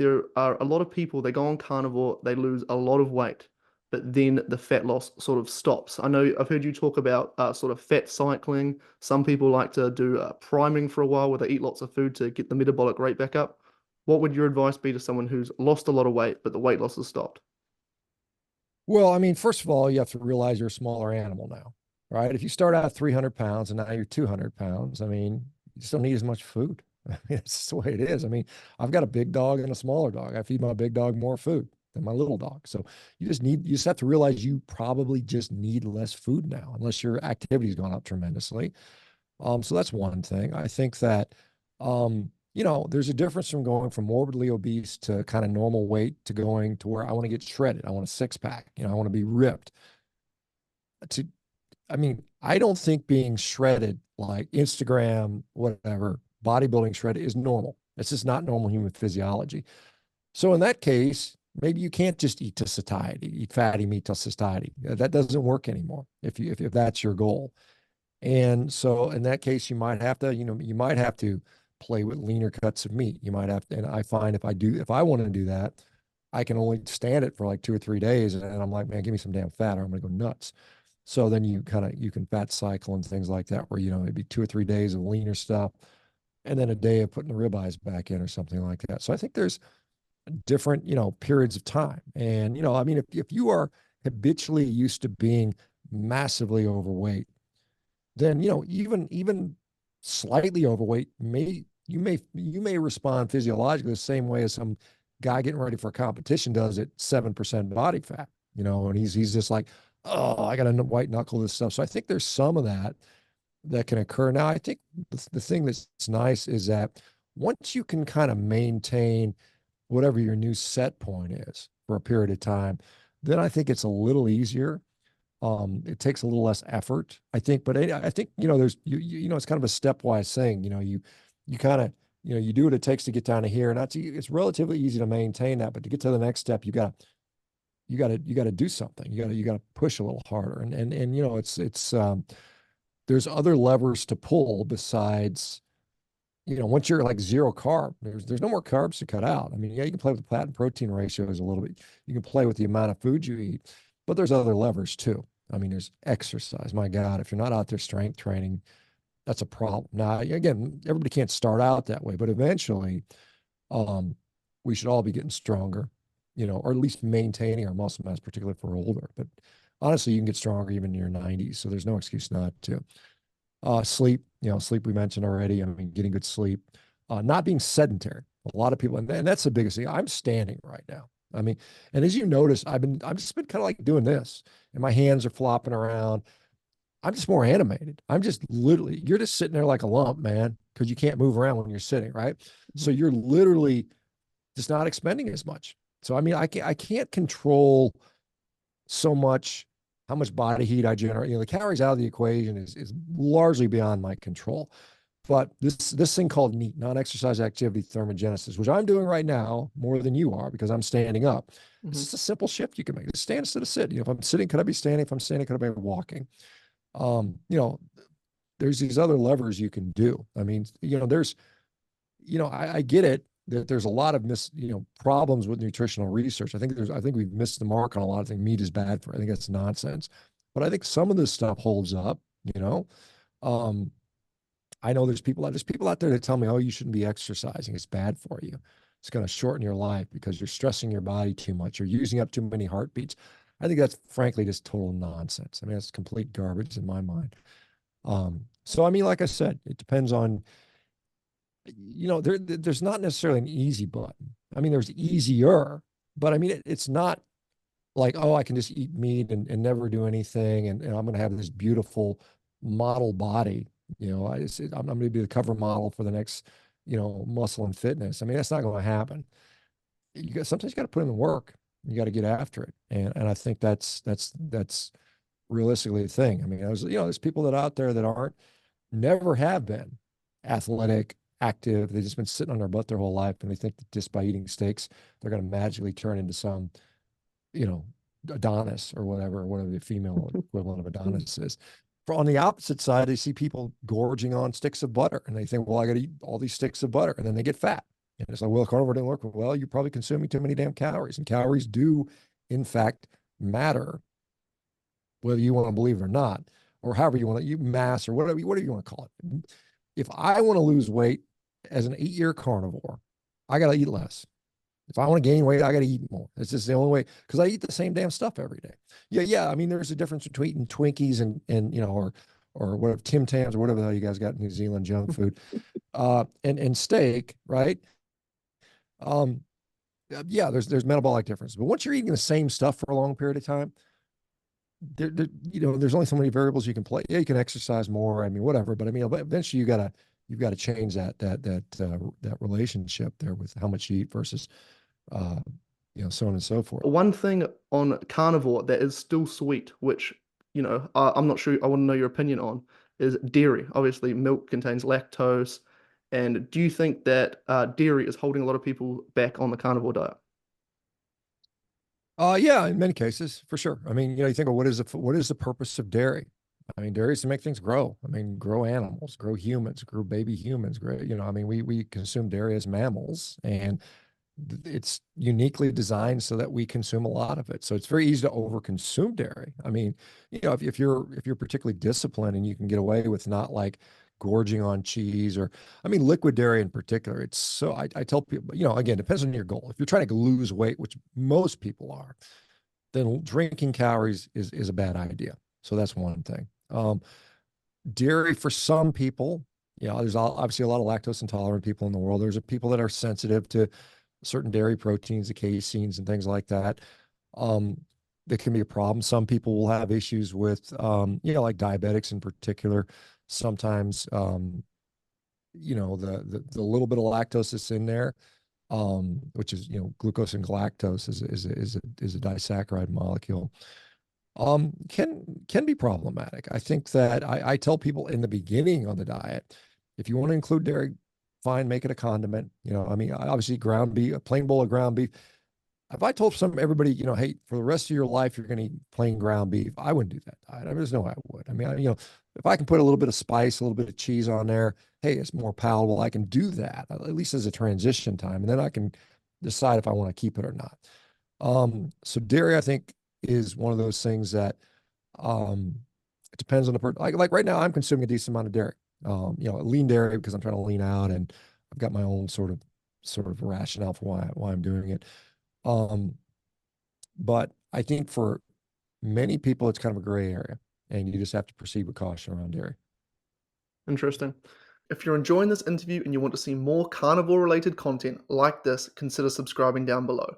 there are a lot of people, they go on carnivore, they lose a lot of weight, but then the fat loss sort of stops. I know I've heard you talk about sort of fat cycling. Some people like to do priming for a while where they eat lots of food to get the metabolic rate back up. What would your advice be to someone who's lost a lot of weight, but the weight loss has stopped? Well, I mean, first of all, you have to realize you're a smaller animal now, right? If you start out 300 pounds and now you're 200 pounds, I mean, you still need as much food. I mean, it's just the way it is. I mean, I've got a big dog and a smaller dog. I feed my big dog more food than my little dog. So you just have to realize you probably just need less food now, unless your activity's gone up tremendously. So that's one thing. I think that, there's a difference from going from morbidly obese to kind of normal weight to going to where I want to get shredded. I want a six pack. I want to be ripped. To, I mean, I don't think being shredded like Instagram, whatever, bodybuilding shredded is normal. It's just not normal human physiology. So in that case, maybe you can't just eat to satiety, eat fatty meat to satiety. That doesn't work anymore if that's your goal. And so in that case, you might have to play with leaner cuts of meat. You might have to, and I find if I want to do that, I can only stand it for like 2 or 3 days. And I'm like, man, give me some damn fat or I'm going to go nuts. So then you can fat cycle and things like that, where, maybe 2 or 3 days of leaner stuff and then a day of putting the ribeyes back in or something like that. So I think there's different, periods of time. And, I mean, if you are habitually used to being massively overweight, then even slightly overweight you may respond physiologically the same way as some guy getting ready for a competition does at 7% body fat, and he's just like, oh, I gotta white knuckle this stuff. So I think there's some of that can occur. Now I think the thing that's nice is that once you can kind of maintain whatever your new set point is for a period of time, then I think it's a little easier. It takes a little less effort, I think, but I think, there's, it's kind of a stepwise thing. You kind of, you do what it takes to get down to here. And it's relatively easy to maintain that, but to get to the next step, you got to do something. You got to push a little harder. And, there's other levers to pull besides, once you're like zero carb, there's no more carbs to cut out. I mean, yeah, you can play with the fat and protein ratios a little bit. You can play with the amount of food you eat, but there's other levers too. I mean, there's exercise. My God, if you're not out there strength training, that's a problem. Now, again, everybody can't start out that way, but eventually, um, we should all be getting stronger, or at least maintaining our muscle mass, particularly if we're older. But honestly, you can get stronger even in your 90s, so there's no excuse not to. Sleep, sleep we mentioned already. I mean, getting good sleep, not being sedentary. A lot of people, and that's the biggest thing. I'm standing right now. I mean, and as you notice, I've just been kind of like doing this, and my hands are flopping around. I'm just more animated. I'm just literally, you're just sitting there like a lump, man, because you can't move around when you're sitting, right? So you're literally just not expending as much. So I mean, I can't control so much how much body heat I generate. The calories out of the equation is largely beyond my control. But this thing called NEAT, non-exercise activity thermogenesis, which I'm doing right now more than you are because I'm standing up. This Hmm. is a simple shift you can make. Just stand instead of sit. If I'm sitting, could I be standing? If I'm standing, could I be walking? Um, you know, there's these other levers you can do. I mean, I get it that there's a lot of problems with nutritional research. I think we've missed the mark on a lot of things. Meat is bad for. I think that's nonsense. But I think some of this stuff holds up. You know, um, I know there's people out there that tell me, oh, you shouldn't be exercising. It's bad for you. It's going to shorten your life because you're stressing your body too much. You're using up too many heartbeats. I think that's frankly just total nonsense. I mean, that's complete garbage in my mind. So I mean, like I said, it depends on, there's not necessarily an easy button. I mean, there's easier, but I mean, it's not like, oh, I can just eat meat and never do anything. And I'm going to have this beautiful model body. I'm going to be the cover model for the next, muscle and fitness. I mean, that's not going to happen. Sometimes you got to put in the work. You got to get after it. And I think that's realistically the thing. I mean, there's people that out there that never have been athletic, active. They've just been sitting on their butt their whole life. And they think that just by eating steaks, they're going to magically turn into some, you know, Adonis or whatever the female equivalent of Adonis is. On the opposite side, they see people gorging on sticks of butter and they think, well, I got to eat all these sticks of butter. And then they get fat, And it's like, well, carnivore didn't work. Well, you're probably consuming too many damn calories, and calories do, in fact, matter, whether you want to believe it or not, or however you want to, you mass or whatever you want to call it. If I want to lose weight as an 8-year carnivore, I got to eat less. If I want to gain weight, I got to eat more. It's just the only way, because I eat the same damn stuff every day. Yeah, yeah. I mean, there's a difference between eating Twinkies and or whatever Tim Tams or whatever the hell you guys got in New Zealand junk food, and steak, right? Um, yeah, there's metabolic difference, but once you're eating the same stuff for a long period of time, there's only so many variables you can play. Yeah, you can exercise more. I mean, whatever, but I mean, eventually you've got to change that relationship there with how much you eat versus uh, so on and so forth. One thing on carnivore that is still sweet, which, I'm not sure, I want to know your opinion on, is dairy. Obviously, milk contains lactose. And do you think that dairy is holding a lot of people back on the carnivore diet? Yeah, in many cases, for sure. I mean, you think of what is the purpose of dairy? I mean, dairy is to make things grow. I mean, grow animals, grow humans, grow baby humans. Grow, I mean, we consume dairy as mammals, and it's uniquely designed so that we consume a lot of it. So it's very easy to overconsume dairy. I mean, if you're particularly disciplined and you can get away with not like gorging on cheese or, I mean, liquid dairy in particular, it's so I tell people, again, depends on your goal. If you're trying to lose weight, which most people are, then drinking calories is a bad idea. So that's one thing. Dairy for some people, there's obviously a lot of lactose intolerant people in the world. There's people that are sensitive to certain dairy proteins, the caseins and things like that. That can be a problem. Some people will have issues with, like diabetics in particular. Sometimes, the little bit of lactose that's in there, which is, glucose and galactose is a disaccharide molecule, can be problematic. I think that I tell people in the beginning on the diet, if you want to include dairy, fine, make it a condiment. I mean, obviously ground beef, a plain bowl of ground beef. If I told everybody, hey, for the rest of your life, you're going to eat plain ground beef, I wouldn't do that diet. I mean, there's no way I would. I mean, if I can put a little bit of spice, a little bit of cheese on there, hey, it's more palatable. I can do that, at least as a transition time. And then I can decide if I want to keep it or not. So dairy, I think, is one of those things that it depends on the person. Like right now, I'm consuming a decent amount of dairy. Lean dairy because I'm trying to lean out, and I've got my own sort of rationale for why I'm doing it. But I think for many people, it's kind of a gray area, and you just have to proceed with caution around dairy. Interesting. If you're enjoying this interview and you want to see more carnivore related content like this, consider subscribing down below.